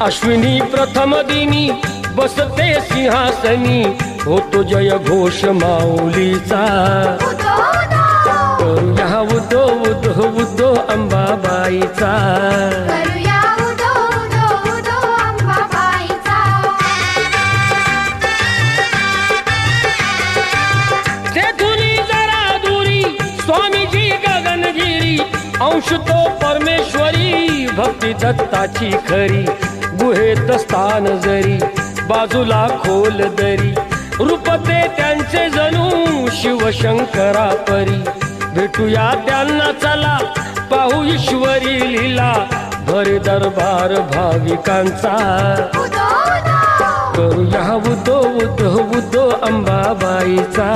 अश्विनी प्रथम दिनी बसते सिंहासनी, होतो जय घोष माऊलीचा. करूया उदो उदो उदो अंबाबाईचा. स्वामीजी गगनगिरी अंश तो परमेश्वरी, भक्ती दत्ताची खरी. गुहेत स्थान जरी बाजूला खोल दरी, रूपते त्यांचे जणू शिवशंकरा परी. भेटूया त्यांना चला पाहू ईश्वरी लीला, भर दरबार भाविकांचा. करूया उदो उदो उदो अंबाबाईचा.